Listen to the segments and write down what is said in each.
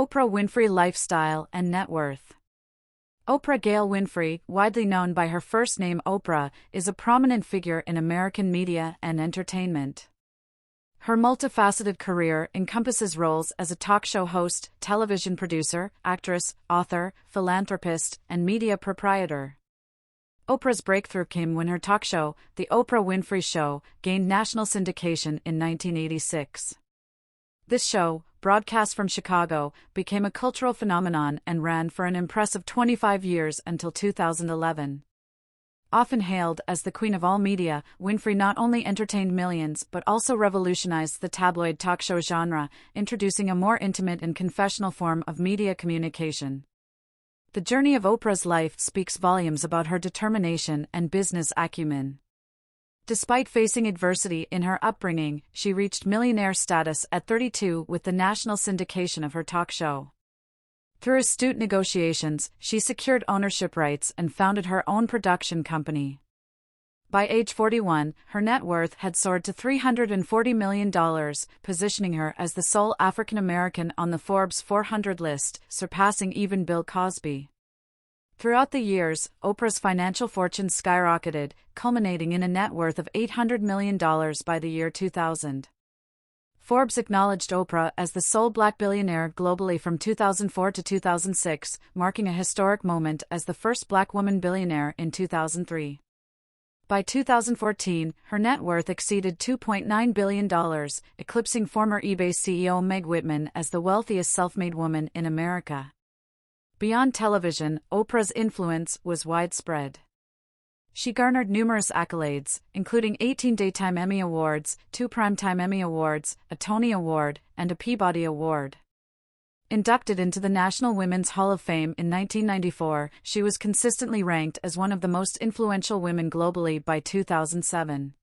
Oprah Winfrey Lifestyle and Net Worth. Oprah Gail Winfrey, widely known by her first name Oprah, is a prominent figure in American media and entertainment. Her multifaceted career encompasses roles as a talk show host, television producer, actress, author, philanthropist, and media proprietor. Oprah's breakthrough came when her talk show, The Oprah Winfrey Show, gained national syndication in 1986. This show, broadcast from Chicago, became a cultural phenomenon and ran for an impressive 25 years until 2011. Often hailed as the queen of all media, Winfrey not only entertained millions but also revolutionized the tabloid talk show genre, introducing a more intimate and confessional form of media communication. The journey of Oprah's life speaks volumes about her determination and business acumen. Despite facing adversity in her upbringing, she reached millionaire status at 32 with the national syndication of her talk show. Through astute negotiations, she secured ownership rights and founded her own production company. By age 41, her net worth had soared to $340 million, positioning her as the sole African American on the Forbes 400 list, surpassing even Bill Cosby. Throughout the years, Oprah's financial fortune skyrocketed, culminating in a net worth of $800 million by the year 2000. Forbes acknowledged Oprah as the sole black billionaire globally from 2004 to 2006, marking a historic moment as the first black woman billionaire in 2003. By 2014, her net worth exceeded $2.9 billion, eclipsing former eBay CEO Meg Whitman as the wealthiest self-made woman in America. Beyond television, Oprah's influence was widespread. She garnered numerous accolades, including 18 Daytime Emmy Awards, 2 Primetime Emmy Awards, a Tony Award, and a Peabody Award. Inducted into the National Women's Hall of Fame in 1994, she was consistently ranked as one of the most influential women globally by 2007.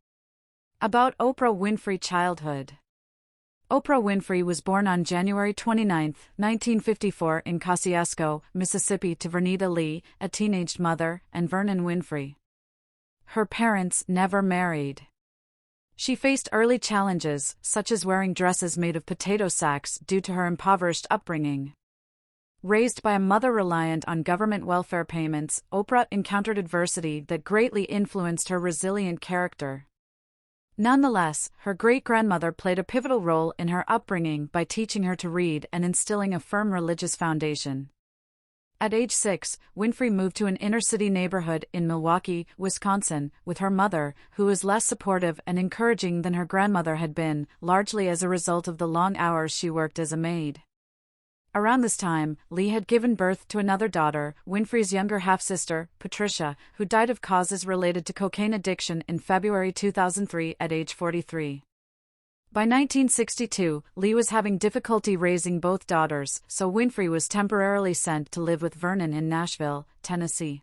About Oprah Winfrey childhood. Oprah Winfrey was born on January 29, 1954 in Kosciuszko, Mississippi to Vernita Lee, a teenaged mother, and Vernon Winfrey. Her parents never married. She faced early challenges, such as wearing dresses made of potato sacks due to her impoverished upbringing. Raised by a mother reliant on government welfare payments, Oprah encountered adversity that greatly influenced her resilient character. Nonetheless, her great-grandmother played a pivotal role in her upbringing by teaching her to read and instilling a firm religious foundation. At age 6, Winfrey moved to an inner-city neighborhood in Milwaukee, Wisconsin, with her mother, who was less supportive and encouraging than her grandmother had been, largely as a result of the long hours she worked as a maid. Around this time, Lee had given birth to another daughter, Winfrey's younger half-sister, Patricia, who died of causes related to cocaine addiction in February 2003 at age 43. By 1962, Lee was having difficulty raising both daughters, so Winfrey was temporarily sent to live with Vernon in Nashville, Tennessee.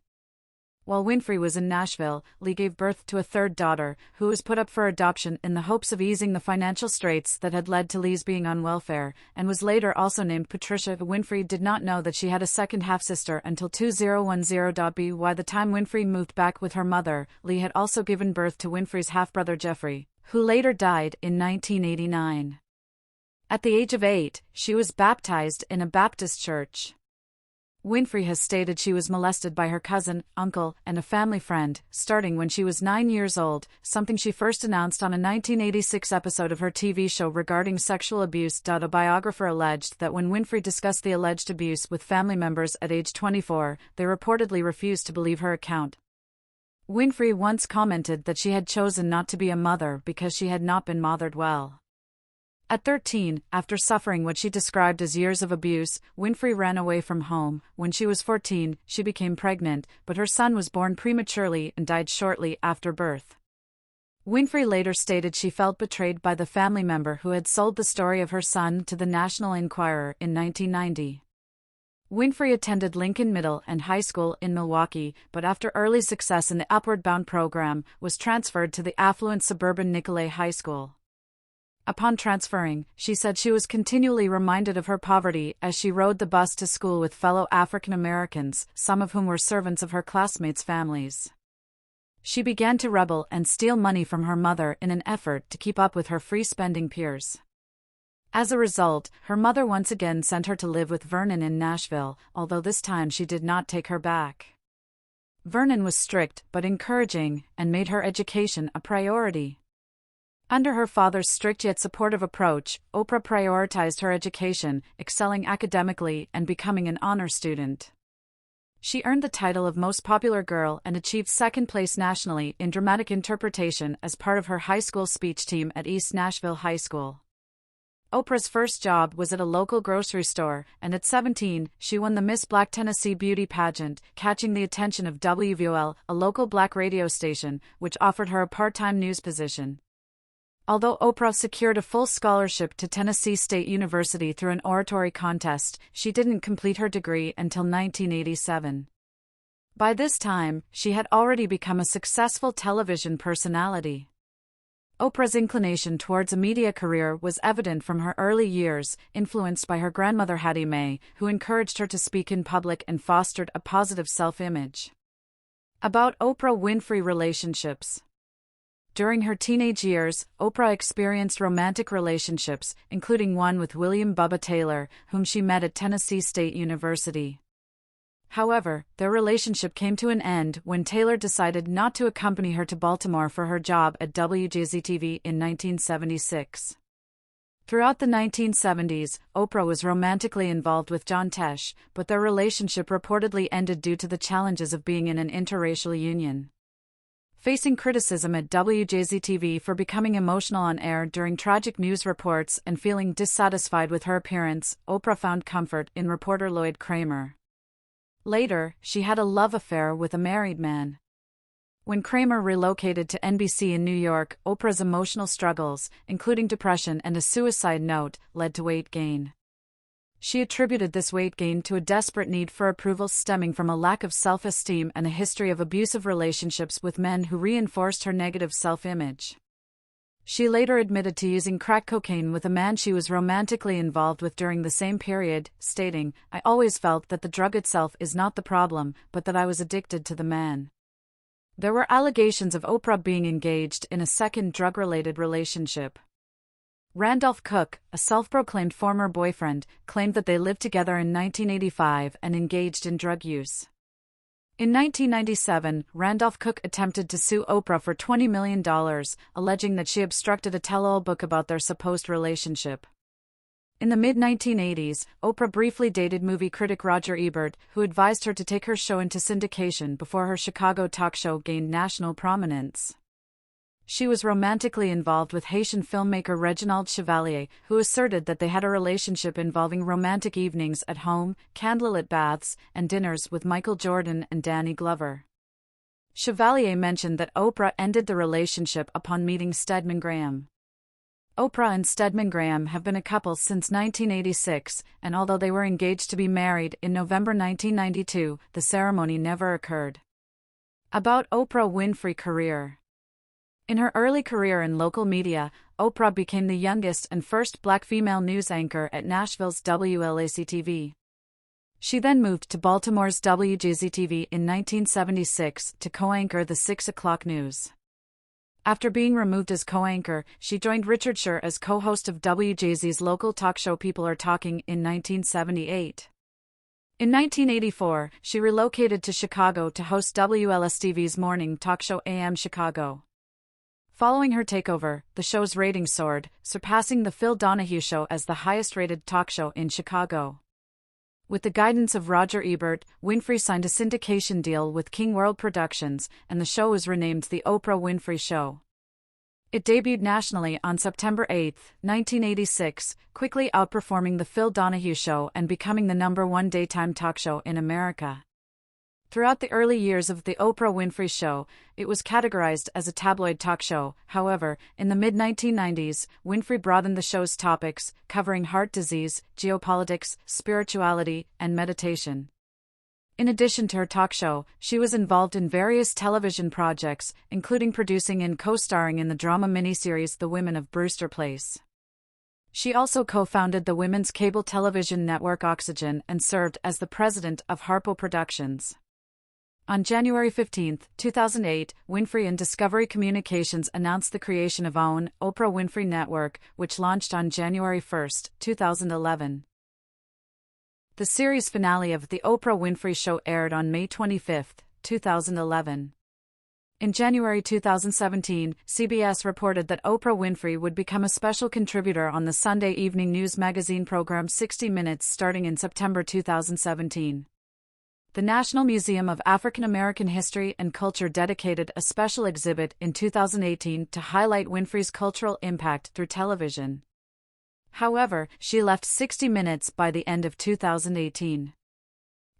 While Winfrey was in Nashville, Lee gave birth to a third daughter, who was put up for adoption in the hopes of easing the financial straits that had led to Lee's being on welfare, and was later also named Patricia. Winfrey did not know that she had a second half-sister until 2010. By the time Winfrey moved back with her mother, Lee had also given birth to Winfrey's half-brother Jeffrey, who later died in 1989. At the age of 8, she was baptized in a Baptist church. Winfrey has stated she was molested by her cousin, uncle, and a family friend, starting when she was 9 years old, something she first announced on a 1986 episode of her TV show regarding sexual abuse. A biographer alleged that when Winfrey discussed the alleged abuse with family members at age 24, they reportedly refused to believe her account. Winfrey once commented that she had chosen not to be a mother because she had not been mothered well. At 13, after suffering what she described as years of abuse, Winfrey ran away from home. When she was 14, she became pregnant, but her son was born prematurely and died shortly after birth. Winfrey later stated she felt betrayed by the family member who had sold the story of her son to the National Enquirer in 1990. Winfrey attended Lincoln Middle and High School in Milwaukee, but after early success in the Upward Bound program, was transferred to the affluent suburban Nicolet High School. Upon transferring, she said she was continually reminded of her poverty as she rode the bus to school with fellow African Americans, some of whom were servants of her classmates' families. She began to rebel and steal money from her mother in an effort to keep up with her free-spending peers. As a result, her mother once again sent her to live with Vernon in Nashville, although this time she did not take her back. Vernon was strict but encouraging, and made her education a priority. Under her father's strict yet supportive approach, Oprah prioritized her education, excelling academically and becoming an honor student. She earned the title of Most Popular Girl and achieved second place nationally in dramatic interpretation as part of her high school speech team at East Nashville High School. Oprah's first job was at a local grocery store, and at 17, she won the Miss Black Tennessee beauty pageant, catching the attention of WVOL, a local black radio station, which offered her a part-time news position. Although Oprah secured a full scholarship to Tennessee State University through an oratory contest, she didn't complete her degree until 1987. By this time, she had already become a successful television personality. Oprah's inclination towards a media career was evident from her early years, influenced by her grandmother Hattie Mae, who encouraged her to speak in public and fostered a positive self-image. About Oprah Winfrey relationships. During her teenage years, Oprah experienced romantic relationships, including one with William Bubba Taylor, whom she met at Tennessee State University. However, their relationship came to an end when Taylor decided not to accompany her to Baltimore for her job at WJZ-TV in 1976. Throughout the 1970s, Oprah was romantically involved with John Tesh, but their relationship reportedly ended due to the challenges of being in an interracial union. Facing criticism at WJZ-TV for becoming emotional on air during tragic news reports and feeling dissatisfied with her appearance, Oprah found comfort in reporter Lloyd Kramer. Later, she had a love affair with a married man. When Kramer relocated to NBC in New York, Oprah's emotional struggles, including depression and a suicide note, led to weight gain. She attributed this weight gain to a desperate need for approval stemming from a lack of self-esteem and a history of abusive relationships with men who reinforced her negative self-image. She later admitted to using crack cocaine with a man she was romantically involved with during the same period, stating, "I always felt that the drug itself is not the problem, but that I was addicted to the man." There were allegations of Oprah being engaged in a second drug-related relationship. Randolph Cook, a self-proclaimed former boyfriend, claimed that they lived together in 1985 and engaged in drug use. In 1997, Randolph Cook attempted to sue Oprah for $20 million, alleging that she obstructed a tell-all book about their supposed relationship. In the mid-1980s, Oprah briefly dated movie critic Roger Ebert, who advised her to take her show into syndication before her Chicago talk show gained national prominence. She was romantically involved with Haitian filmmaker Reginald Chevalier, who asserted that they had a relationship involving romantic evenings at home, candlelit baths, and dinners with Michael Jordan and Danny Glover. Chevalier mentioned that Oprah ended the relationship upon meeting Stedman Graham. Oprah and Stedman Graham have been a couple since 1986, and although they were engaged to be married in November 1992, the ceremony never occurred. About Oprah Winfrey career. In her early career in local media, Oprah became the youngest and first black female news anchor at Nashville's WLAC-TV. She then moved to Baltimore's WJZ-TV in 1976 to co-anchor the 6 o'clock news. After being removed as co-anchor, she joined Richard Scher as co-host of WJZ's local talk show People Are Talking in 1978. In 1984, she relocated to Chicago to host WLS-TV's morning talk show AM Chicago. Following her takeover, the show's ratings soared, surpassing The Phil Donahue Show as the highest-rated talk show in Chicago. With the guidance of Roger Ebert, Winfrey signed a syndication deal with King World Productions, and the show was renamed The Oprah Winfrey Show. It debuted nationally on September 8, 1986, quickly outperforming The Phil Donahue Show and becoming the #1 daytime talk show in America. Throughout the early years of The Oprah Winfrey Show, it was categorized as a tabloid talk show. However, in the mid-1990s, Winfrey broadened the show's topics, covering heart disease, geopolitics, spirituality, and meditation. In addition to her talk show, she was involved in various television projects, including producing and co-starring in the drama miniseries The Women of Brewster Place. She also co-founded the women's cable television network Oxygen and served as the president of Harpo Productions. On January 15, 2008, Winfrey and Discovery Communications announced the creation of OWN, Oprah Winfrey Network, which launched on January 1, 2011. The series finale of The Oprah Winfrey Show aired on May 25, 2011. In January 2017, CBS reported that Oprah Winfrey would become a special contributor on the Sunday evening news magazine program 60 Minutes starting in September 2017. The National Museum of African American History and Culture dedicated a special exhibit in 2018 to highlight Winfrey's cultural impact through television. However, she left 60 Minutes by the end of 2018.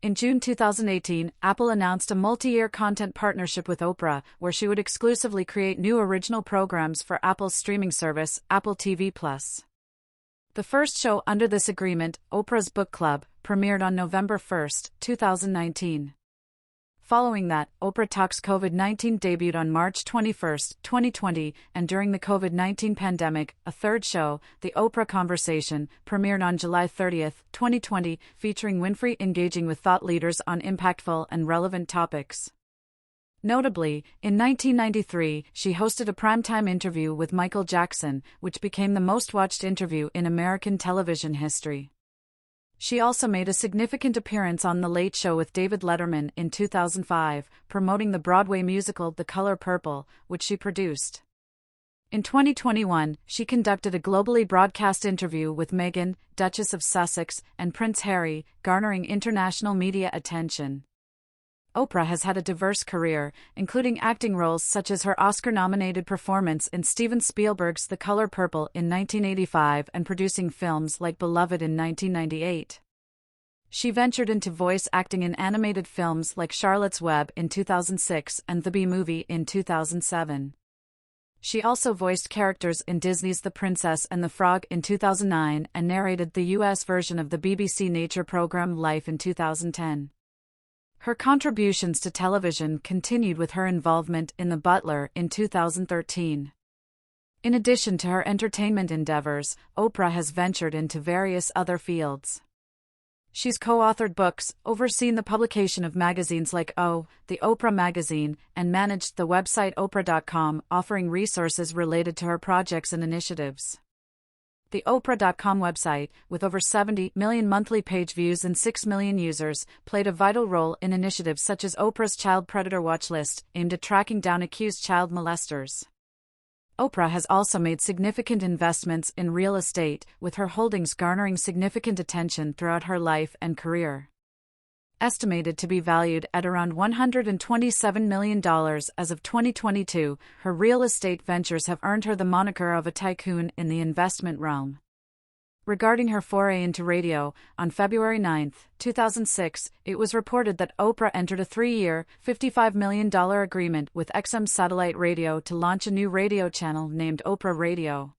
In June 2018, Apple announced a multi-year content partnership with Oprah, where she would exclusively create new original programs for Apple's streaming service, Apple TV+. The first show under this agreement, Oprah's Book Club, premiered on November 1, 2019. Following that, Oprah Talks COVID-19 debuted on March 21, 2020, and during the COVID-19 pandemic, a third show, The Oprah Conversation, premiered on July 30, 2020, featuring Winfrey engaging with thought leaders on impactful and relevant topics. Notably, in 1993, she hosted a primetime interview with Michael Jackson, which became the most-watched interview in American television history. She also made a significant appearance on The Late Show with David Letterman in 2005, promoting the Broadway musical The Color Purple, which she produced. In 2021, she conducted a globally broadcast interview with Meghan, Duchess of Sussex, and Prince Harry, garnering international media attention. Oprah has had a diverse career, including acting roles such as her Oscar-nominated performance in Steven Spielberg's The Color Purple in 1985 and producing films like Beloved in 1998. She ventured into voice acting in animated films like Charlotte's Web in 2006 and The Bee Movie in 2007. She also voiced characters in Disney's The Princess and the Frog in 2009 and narrated the U.S. version of the BBC nature program Life in 2010. Her contributions to television continued with her involvement in The Butler in 2013. In addition to her entertainment endeavors, Oprah has ventured into various other fields. She's co-authored books, overseen the publication of magazines like O, The Oprah Magazine, and managed the website Oprah.com, offering resources related to her projects and initiatives. The Oprah.com website, with over 70 million monthly page views and 6 million users, played a vital role in initiatives such as Oprah's Child Predator Watch List, aimed at tracking down accused child molesters. Oprah has also made significant investments in real estate, with her holdings garnering significant attention throughout her life and career. Estimated to be valued at around $127 million as of 2022, her real estate ventures have earned her the moniker of a tycoon in the investment realm. Regarding her foray into radio, on February 9, 2006, it was reported that Oprah entered a 3-year, $55 million agreement with XM Satellite Radio to launch a new radio channel named Oprah Radio.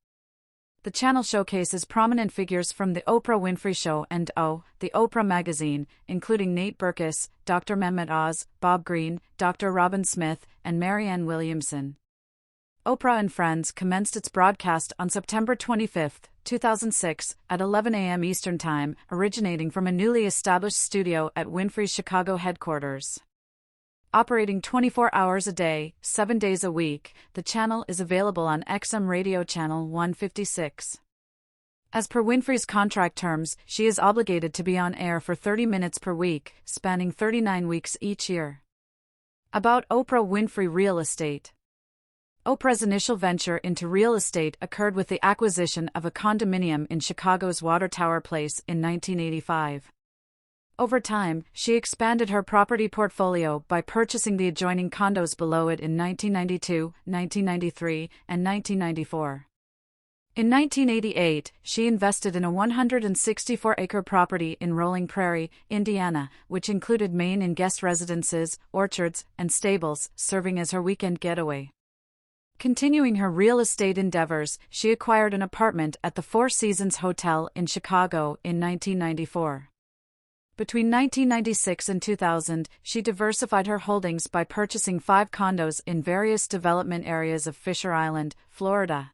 The channel showcases prominent figures from The Oprah Winfrey Show and O, The Oprah Magazine, including Nate Berkus, Dr. Mehmet Oz, Bob Greene, Dr. Robin Smith, and Marianne Williamson. Oprah and Friends commenced its broadcast on September 25, 2006, at 11 a.m. Eastern Time, originating from a newly established studio at Winfrey's Chicago headquarters. Operating 24 hours a day, 7 days a week, the channel is available on XM Radio Channel 156. As per Winfrey's contract terms, she is obligated to be on air for 30 minutes per week, spanning 39 weeks each year. About Oprah Winfrey Real Estate. Oprah's initial venture into real estate occurred with the acquisition of a condominium in Chicago's Water Tower Place in 1985. Over time, she expanded her property portfolio by purchasing the adjoining condos below it in 1992, 1993, and 1994. In 1988, she invested in a 164-acre property in Rolling Prairie, Indiana, which included main and guest residences, orchards, and stables, serving as her weekend getaway. Continuing her real estate endeavors, she acquired an apartment at the Four Seasons Hotel in Chicago in 1994. Between 1996 and 2000, she diversified her holdings by purchasing 5 condos in various development areas of Fisher Island, Florida.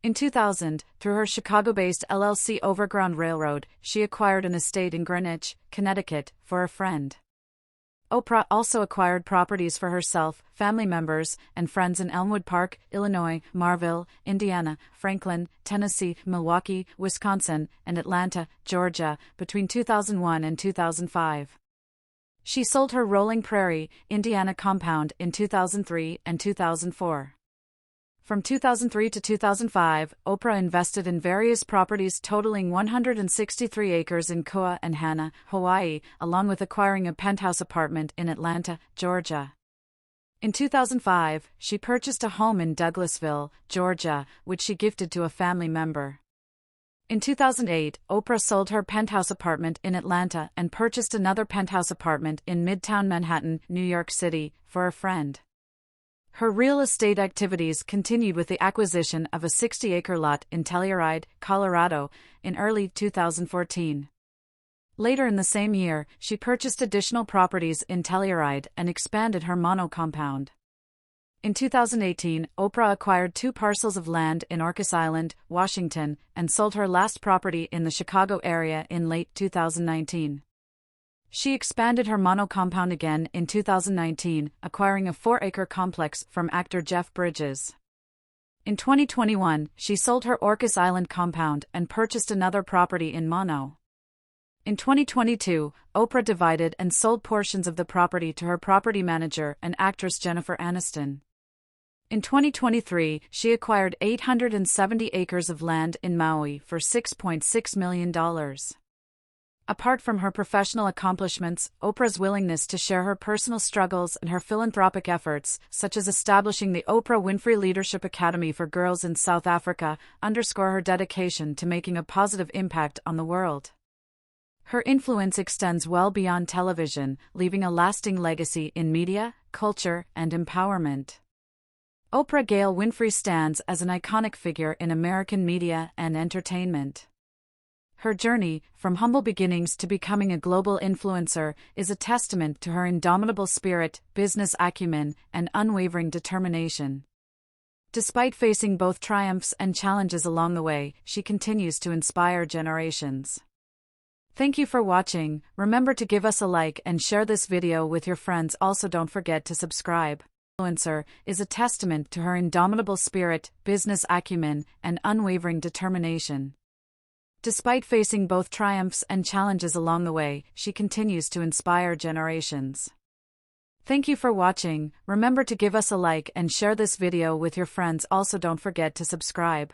In 2000, through her Chicago-based LLC Overground Railroad, she acquired an estate in Greenwich, Connecticut, for a friend. Oprah also acquired properties for herself, family members, and friends in Elmwood Park, Illinois, Marville, Indiana, Franklin, Tennessee, Milwaukee, Wisconsin, and Atlanta, Georgia, between 2001 and 2005. She sold her Rolling Prairie, Indiana compound in 2003 and 2004. From 2003 to 2005, Oprah invested in various properties totaling 163 acres in Kauai and Hana, Hawaii, along with acquiring a penthouse apartment in Atlanta, Georgia. In 2005, she purchased a home in Douglasville, Georgia, which she gifted to a family member. In 2008, Oprah sold her penthouse apartment in Atlanta and purchased another penthouse apartment in Midtown Manhattan, New York City, for a friend. Her real estate activities continued with the acquisition of a 60-acre lot in Telluride, Colorado, in early 2014. Later in the same year, she purchased additional properties in Telluride and expanded her mono compound. In 2018, Oprah acquired 2 parcels of land in Orcas Island, Washington, and sold her last property in the Chicago area in late 2019. She expanded her mono compound again in 2019, acquiring a 4-acre complex from actor Jeff Bridges. In 2021, she sold her Orcas Island compound and purchased another property in mono. In 2022, Oprah divided and sold portions of the property to her property manager and actress Jennifer Aniston. In 2023, she acquired 870 acres of land in Maui for $6.6 million. Apart from her professional accomplishments, Oprah's willingness to share her personal struggles and her philanthropic efforts, such as establishing the Oprah Winfrey Leadership Academy for Girls in South Africa, underscore her dedication to making a positive impact on the world. Her influence extends well beyond television, leaving a lasting legacy in media, culture, and empowerment. Oprah Gail Winfrey stands as an iconic figure in American media and entertainment. Her journey, from humble beginnings to becoming a global influencer, is a testament to her indomitable spirit, business acumen, and unwavering determination. Despite facing both triumphs and challenges along the way, she continues to inspire generations. Thank you for watching. Remember to give us a like and share this video with your friends. Also, don't forget to subscribe. Influencer is a testament to her indomitable spirit, business acumen, and unwavering determination. Despite facing both triumphs and challenges along the way, she continues to inspire generations. Thank you for watching. Remember to give us a like and share this video with your friends. Also, don't forget to subscribe.